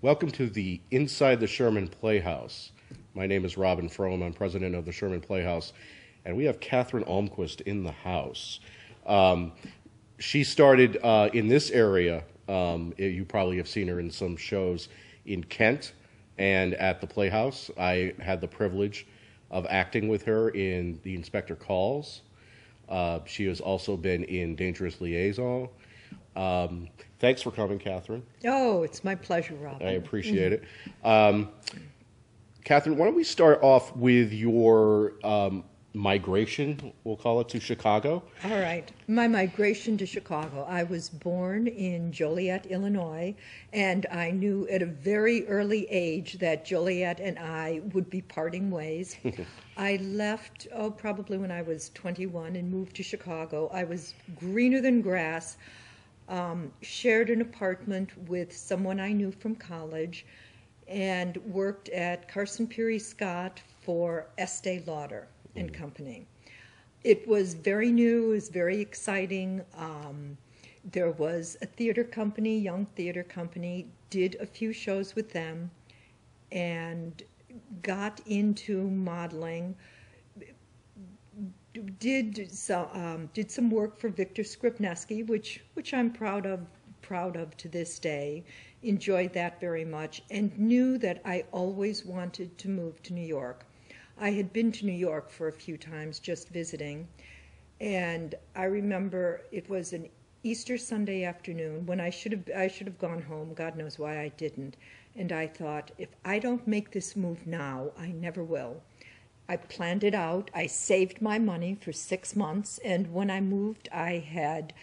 Welcome to the Inside the Sherman Playhouse. My name is Robin Fromm. I'm president of the Sherman Playhouse, and we have Catherine Almquist in the house. She started in this area. You probably have seen her in some shows in Kent and at the Playhouse. I had the privilege of acting with her in The Inspector Calls. She has also been in Dangerous Liaison. Thanks for coming, Catherine. Oh, it's my pleasure, Robin. I appreciate it. Catherine, why don't we start off with your migration, we'll call it, to Chicago? All right. My migration to Chicago. I was born in Joliet, Illinois, and I knew at a very early age that Joliet and I would be parting ways. I left, probably when I was 21 and moved to Chicago. I was greener than grass. Shared an apartment with someone I knew from college and worked at Carson Peary Scott for Estee Lauder and Company. It was very new, it was very exciting. There was a theater company, young theater company, did a few shows with them and got into modeling. Did some work for Victor Skripneski, which I'm proud of to this day. Enjoyed that very much, and knew that I always wanted to move to New York. I had been to New York for a few times, just visiting, and I remember it was an Easter Sunday afternoon when I should have gone home. God knows why I didn't. And I thought, if I don't make this move now, I never will. I planned it out. I saved my money for 6 months, and when I moved, I had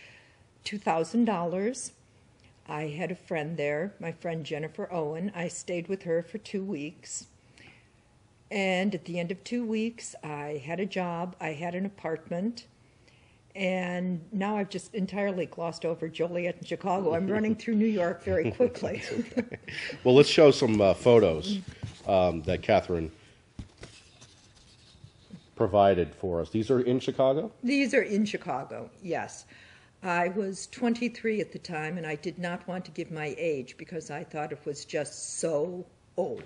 $2,000. I had a friend there, my friend Jennifer Owen. I stayed with her for 2 weeks, and at the end of 2 weeks, I had a job. I had an apartment, and now I've just entirely glossed over Joliet and Chicago. I'm running through New York very quickly. Well, let's show some photos that Catherine provided for us. These are in Chicago? These are in Chicago, yes. I was 23 at the time, and I did not want to give my age because I thought it was just so old.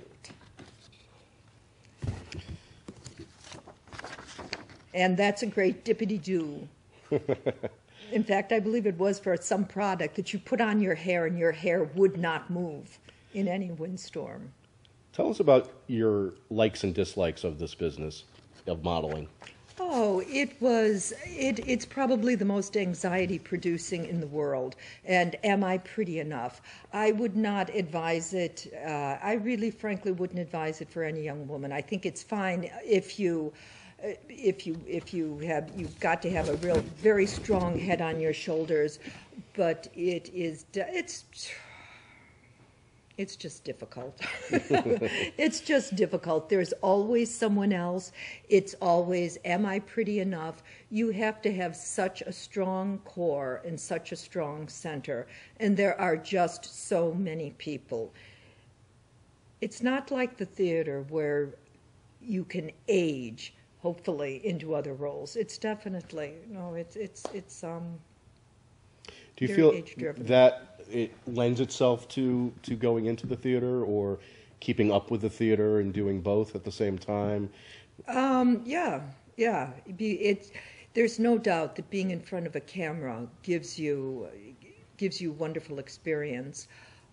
And that's a great dippity-doo. In fact, I believe it was for some product that you put on your hair and your hair would not move in any windstorm. Tell us about your likes and dislikes of this business of modeling. Oh, it's probably the most anxiety producing in the world. And am I pretty enough? I would not advise it. I really frankly wouldn't advise it for any young woman. I think it's fine if you've got to have a real very strong head on your shoulders, but it's just difficult. It's just difficult. There's always someone else. It's always, am I pretty enough? You have to have such a strong core and such a strong center. And there are just so many people. It's not like the theater where you can age, hopefully, into other roles. It's definitely, no, it's Do you feel that it lends itself to going into the theater or keeping up with the theater and doing both at the same time? Yeah. There's no doubt that being in front of a camera gives you wonderful experience.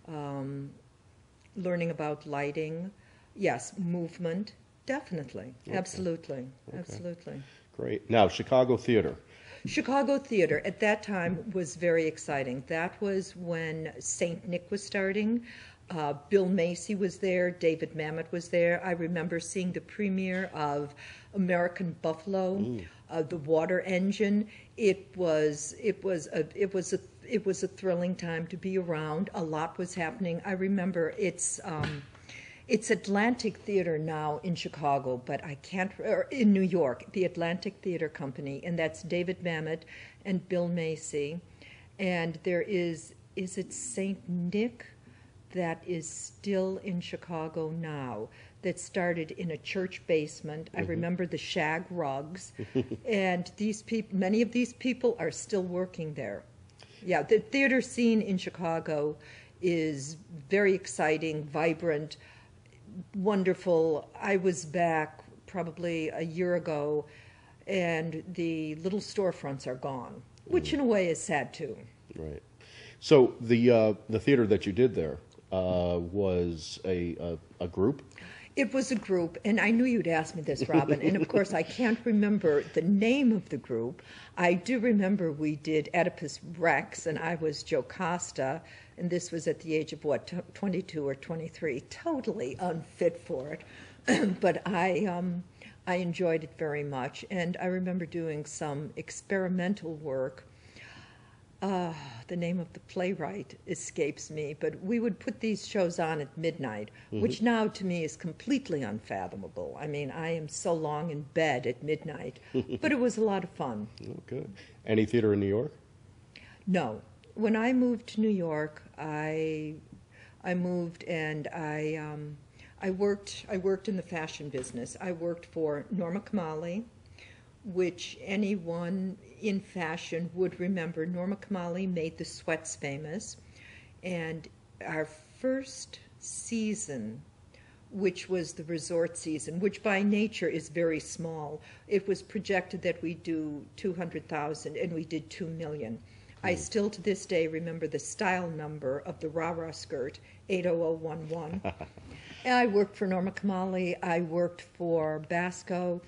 Learning about lighting, yes, movement, definitely, okay. Absolutely. Great. Now, Chicago theater. Chicago theater at that time was very exciting. That was when St. Nick was starting. Bill Macy was there. David Mamet was there. I remember seeing the premiere of American Buffalo, the Water Engine. It was a thrilling time to be around. A lot was happening. I remember it's Atlantic Theater now in Chicago, but or in New York, the Atlantic Theater Company, and that's David Mamet and Bill Macy. And there is it St. Nick that is still in Chicago now, that started in a church basement. I remember the shag rugs, and many of these people are still working there. Yeah, the theater scene in Chicago is very exciting, vibrant, wonderful. I was back probably a year ago, and the little storefronts are gone, which in a way is sad too. Right. So the theater that you did there was a group? It was a group, and I knew you'd ask me this, Robin, and of course I can't remember the name of the group. I do remember we did Oedipus Rex, and I was Jocasta, and this was at the age of, 22 or 23, totally unfit for it. But I enjoyed it very much, and I remember doing some experimental work. The name of the playwright escapes me, but we would put these shows on at midnight, which now to me is completely unfathomable. I mean, I am so long in bed at midnight, but it was a lot of fun. Oh, good. Any theater in New York? No. When I moved to New York, I moved and I worked in the fashion business. I worked for Norma Kamali, which anyone in fashion would remember. Norma Kamali made the sweats famous, and our first season, which was the resort season, which by nature is very small, it was projected that we'd do 200,000, and we did 2 million. I still to this day remember the style number of the rah-rah skirt, 80011. I worked for Norma Kamali. I worked for Basco.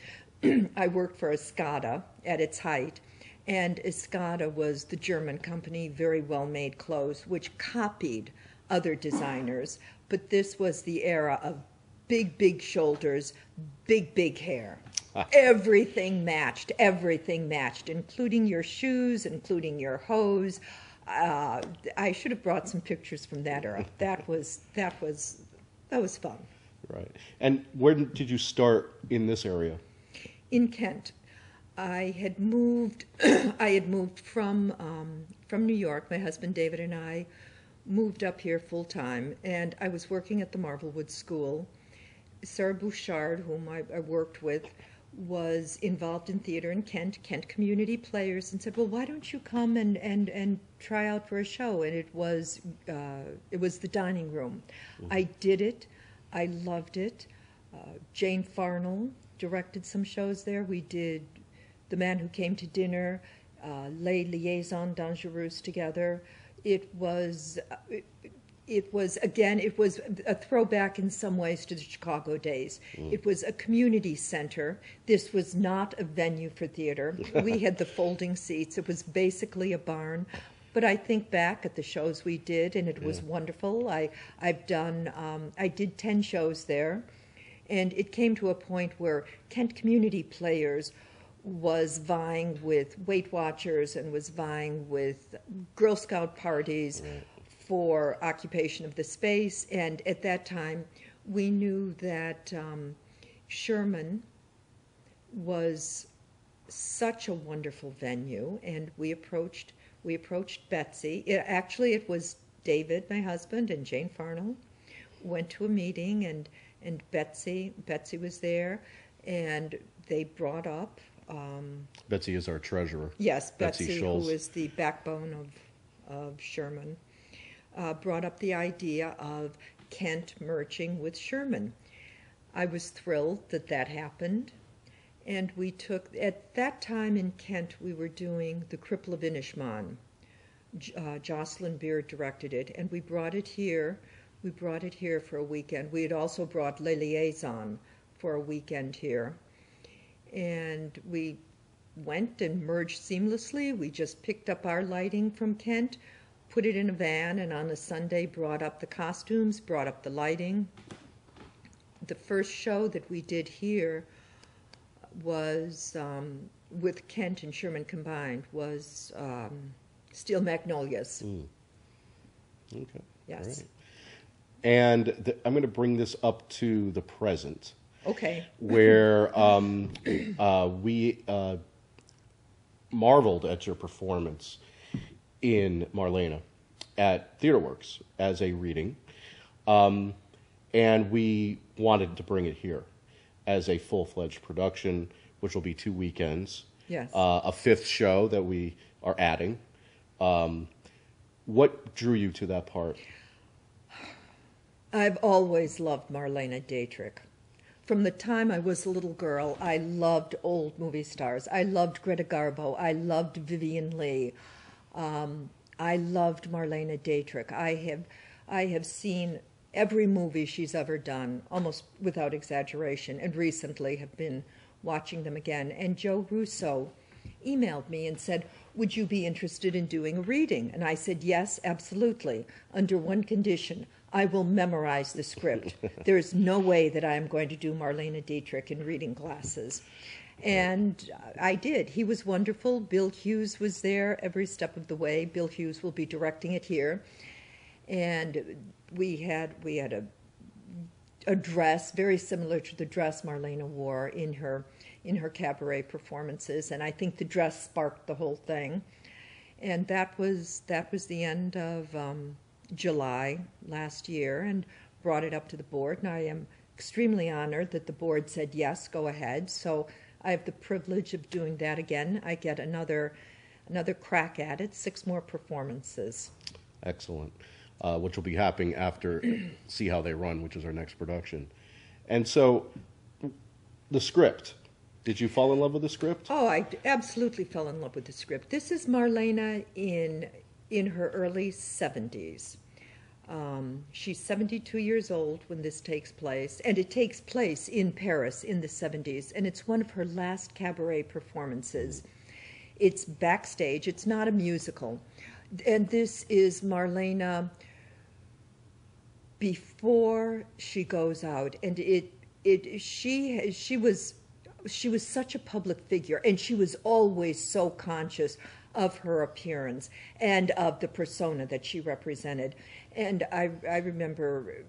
I worked for Escada at its height, and Escada was the German company, very well-made clothes, which copied other designers, but this was the era of big, big shoulders, big, big hair. Everything matched, including your shoes, including your hose. I should have brought some pictures from that era. That was fun. Right. And where did you start in this area? In Kent. I had moved. I had moved from New York. My husband David and I moved up here full time, and I was working at the Marvelwood School. Sarah Bouchard, whom I worked with, was involved in theater in Kent Community Players, and said, "Well, why don't you come and try out for a show?" And it was the dining room. I did it. I loved it. Jane Farnell directed some shows there. We did The Man Who Came to Dinner, Les Liaisons Dangereuses together. It was a throwback in some ways to the Chicago days. It was a community center. This was not a venue for theater. We had the folding seats. It was basically a barn. But I think back at the shows we did, and it was wonderful. I did 10 shows there, and it came to a point where Kent Community Players was vying with Weight Watchers and was vying with Girl Scout parties for occupation of the space. And at that time, we knew that Sherman was such a wonderful venue, and we approached Betsy. It was David, my husband, and Jane Farnell went to a meeting, and Betsy was there, and they brought up Betsy is our treasurer. Yes, Betsy, Scholes, who is the backbone of Sherman, brought up the idea of Kent merging with Sherman. I was thrilled that happened, and we took, at that time in Kent, we were doing The Cripple of Inishmaan. Jocelyn Beard directed it, and we brought it here. We brought it here for a weekend. We had also brought Les Liaisons for a weekend here. And we went and merged seamlessly. We just picked up our lighting from Kent, put it in a van, and on a Sunday brought up the costumes, brought up the lighting. The first show that we did here was, with Kent and Sherman combined, was Steel Magnolias. Okay. Yes. All right. And I'm going to bring this up to the present. Okay. Where we marveled at your performance in Marlena at TheaterWorks as a reading, and we wanted to bring it here as a full-fledged production, which will be 2 weekends. Yes. A 5th show that we are adding. What drew you to that part? I've always loved Marlene Dietrich. From the time I was a little girl, I loved old movie stars. I loved Greta Garbo. I loved Vivian Leigh. I loved Marlene Dietrich. I have seen every movie she's ever done, almost without exaggeration, and recently have been watching them again. And Joe Russo emailed me and said, would you be interested in doing a reading? And I said, yes, absolutely, under one condition. I will memorize the script. There is no way that I am going to do Marlene Dietrich in reading classes. And I did. He was wonderful. Bill Hughes was there every step of the way. Bill Hughes will be directing it here. And we had a dress very similar to the dress Marlene wore in her cabaret performances, and I think the dress sparked the whole thing. And that was the end of July last year, and brought it up to the board. And I am extremely honored that the board said yes, go ahead. So I have the privilege of doing that again. I get another crack at it, 6 more performances. Excellent. Which will be happening after See How They Run, which is our next production. And so, the script. Did you fall in love with the script? Oh, I absolutely fell in love with the script. This is Marlene in her early 70s. She's 72 years old when this takes place, and it takes place in Paris in the 70s, and it's one of her last cabaret performances. It's backstage. It's not a musical. And this is Marlene before she goes out, and she was such a public figure, and she was always so conscious of her appearance and of the persona that she represented. And I remember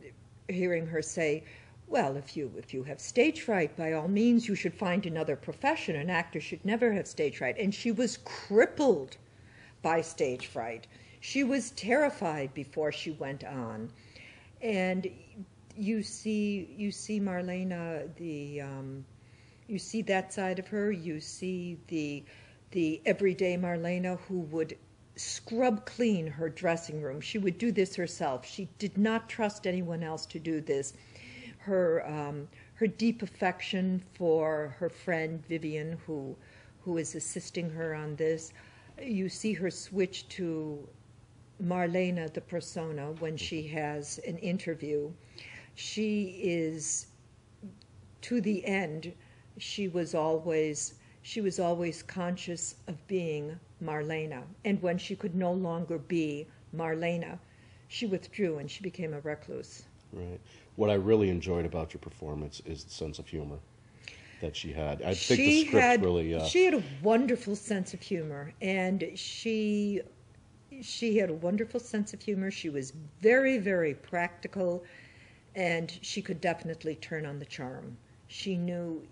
hearing her say, well, if you have stage fright, by all means, you should find another profession. An actor should never have stage fright. And she was crippled by stage fright. She was terrified before she went on. And you see Marlene, you see that side of her. You see the everyday Marlene who would scrub clean her dressing room. She would do this herself. She did not trust anyone else to do this. Her deep affection for her friend Vivian, who is assisting her on this. You see her switch to Marlene, the persona, when she has an interview. She is, to the end, she was always conscious of being Marlene. And when she could no longer be Marlene, she withdrew and she became a recluse. Right. What I really enjoyed about your performance is the sense of humor that she had. I think the script really... She had a wonderful sense of humor, and she had a wonderful sense of humor. She was very, very practical, and she could definitely turn on the charm. She knew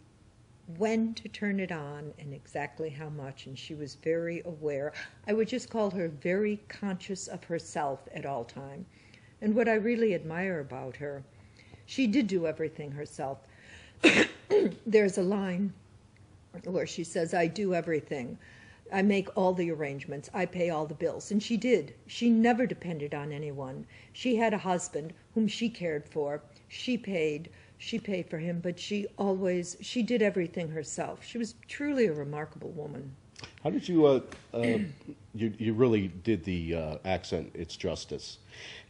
when to turn it on and exactly how much, and she was very aware. I would just call her very conscious of herself at all time. And what I really admire about her, she did do everything herself. There's a line where she says, I do everything. I make all the arrangements. I pay all the bills. And she did. She never depended on anyone. She had a husband whom she cared for. She paid for him, but she did everything herself. She was truly a remarkable woman. How did you, you really did the accent, it's justice.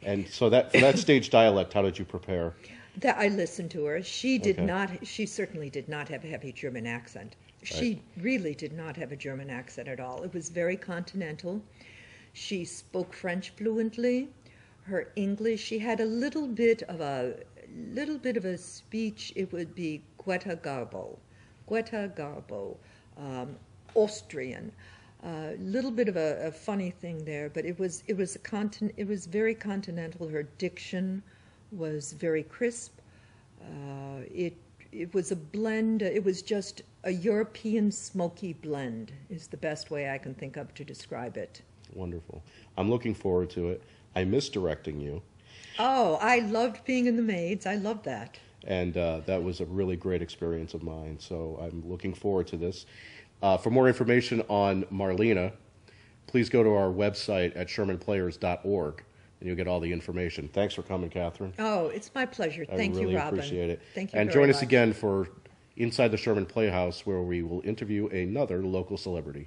And so for that stage dialect, how did you prepare? That I listened to her. She certainly did not have a heavy German accent. She really did not have a German accent at all. It was very continental. She spoke French fluently. Her English, she had a little bit of a speech. It would be Greta Garbo, Austrian. Little bit of a funny thing there, but it was very continental. Her diction was very crisp. It was a blend. It was just a European smoky blend is the best way I can think of to describe it. Wonderful. I'm looking forward to it. I miss directing you. Oh, I loved being in The Maids. I loved that. And that was a really great experience of mine. So I'm looking forward to this. For more information on Marlene, please go to our website at shermanplayers.org. and you'll get all the information. Thanks for coming, Catherine. Oh, it's my pleasure. Thank I really you, Robin. appreciate it. Thank you And very join us much. again for Inside the Sherman Playhouse, where we will interview another local celebrity.